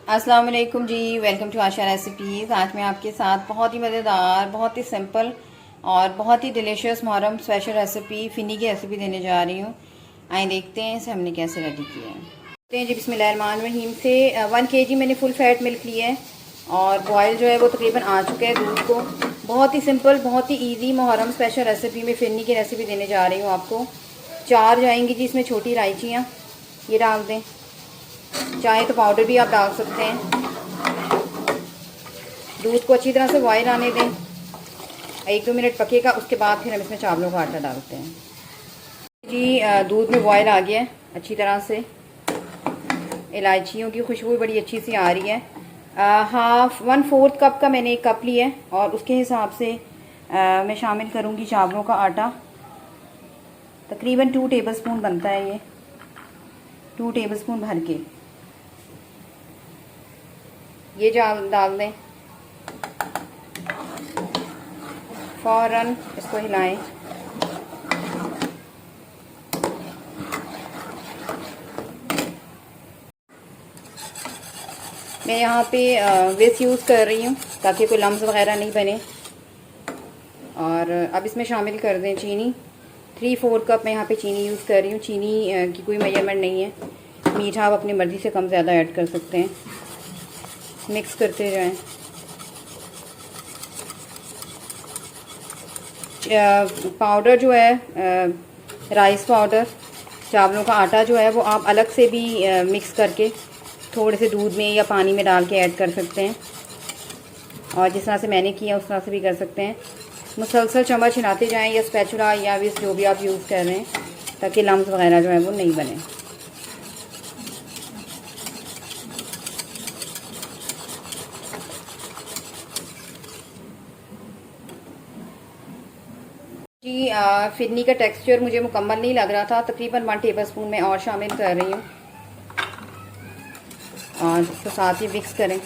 अस्सलाम वालेकुम जी। Welcome to Asha recipes. आज मैं आपके साथ बहुत ही मज़ेदार, बहुत ही सिंपल और बहुत ही डिलीशियस मुहर्रम स्पेशल रेसिपी फ़िनी की रेसिपी देने जा रही हूँ। आइए देखते हैं इसे हमने कैसे रेडी किया है। देखते हैं जी। बिस्मिल्लाहिर्रहमानिर्रहीम। से 1 kg मैंने फुल फैट मिल्क लिया है और बॉयल जो है वो तकरीबन आ चुका है दूध को। बहुत ही सिंपल, बहुत ही ईजी मुहर्रम स्पेशल रेसिपी में फ़िनी की रेसिपी देने जा रही हूँ आपको। 4 जाएंगी जी इसमें छोटी इलायचियाँ, ये डाल दें। चाहे तो पाउडर भी आप डाल सकते हैं। दूध को अच्छी तरह से बॉयल आने दें, 1-2 मिनट पकेगा, उसके बाद फिर हम इसमें चावलों का आटा डालते हैं जी। दूध में बॉयल आ गया है अच्छी तरह से। इलायचियों की खुशबू बड़ी अच्छी सी आ रही है। 1/4 कप का मैंने 1 कप लिया है और उसके हिसाब से मैं शामिल करूँगी चावलों का आटा। तकरीबन 2 टेबलस्पून बनता है ये, 2 टेबलस्पून भर के ये डाल दें। फ़ौरन इसको हिलाएं। मैं यहाँ पे विस्क यूज़ कर रही हूँ ताकि कोई लम्स वगैरह नहीं बने। और अब इसमें शामिल कर दें चीनी। 3/4 कप मैं यहाँ पे चीनी यूज़ कर रही हूँ। चीनी की कोई मेजरमेंट नहीं है, मीठा आप अपनी मर्ज़ी से कम ज़्यादा ऐड कर सकते हैं। मिक्स करते जाएं। पाउडर जो है राइस पाउडर, चावलों का आटा जो है वो आप अलग से भी मिक्स करके थोड़े से दूध में या पानी में डाल के ऐड कर सकते हैं, और जिस तरह से मैंने किया उस तरह से भी कर सकते हैं। मुसलसल चम्मच हिलाते जाएं या स्पैचुला या विस्क जो भी आप यूज़ कर रहे हैं, ताकि लम्स वगैरह जो है वो नहीं बने। जी फिरनी का टेक्सचर मुझे मुकम्मल नहीं लग रहा था, तकरीबन 1 टेबलस्पून मैं और शामिल कर रही हूँ और इसको साथ ही मिक्स करें।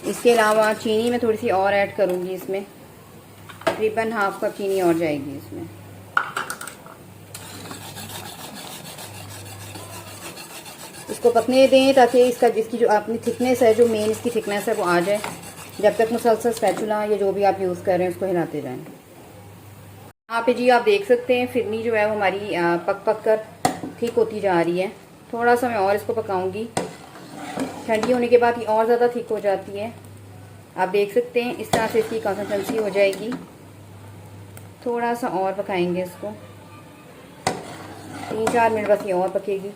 इसके अलावा चीनी मैं थोड़ी सी और ऐड करूँगी इसमें, तकरीबन 1/2 कप चीनी और जाएगी इसमें। इसको पकने दें ताकि इसकी जो अपनी थिकनेस है, जो मेन इसकी थिकनेस है वो आ जाए। जब तक मुसलसल स्पैचुला या जो भी आप यूज़ कर रहे हैं उसको हिलाते जाएं। यहाँ पे जी आप देख सकते हैं फिरनी जो है वो हमारी पक कर ठीक होती जा रही है। थोड़ा सा मैं और इसको पकाऊंगी, ठंडी होने के बाद ये और ज़्यादा थिक हो जाती है। आप देख सकते हैं इस तरह से इसकी कंसिस्टेंसी हो जाएगी। थोड़ा सा और पकाएंगे इसको, 3-4 मिनट बस ये और पकेगी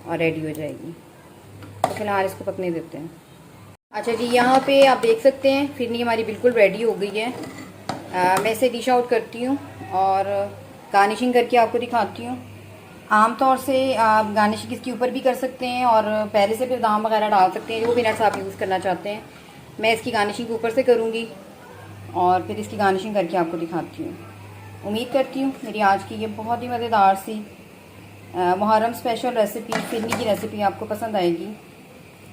और रेडी हो जाएगी। तो फिलहाल इसको पकने देते हैं। अच्छा जी, यहाँ पे आप देख सकते हैं फिरनी हमारी बिल्कुल रेडी हो गई है। मैं इसे डिश आउट करती हूँ और गार्निशिंग करके आपको दिखाती हूँ। आमतौर से आप गार्निशिंग इसके ऊपर भी कर सकते हैं और पहले से बादाम वगैरह डाल सकते हैं, जो भी नट्स आप यूज़ करना चाहते हैं। मैं इसकी गार्निशिंग ऊपर से करूँगी और फिर इसकी गार्निशिंग करके आपको दिखाती हूँ। उम्मीद करती हूँ मेरी आज की ये बहुत ही मज़ेदार सी मुहर्रम स्पेशल रेसिपी, फिरनी की रेसिपी आपको पसंद आएगी।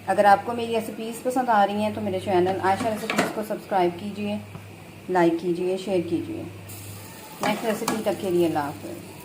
अगर आपको मेरी रेसिपीज़ पसंद आ रही हैं तो मेरे चैनल आयशा रेसिपीज़ को सब्सक्राइब कीजिए, लाइक कीजिए, शेयर कीजिए। नेक्स्ट रेसिपी तक के लिए अल्लाह हाफ़िज़।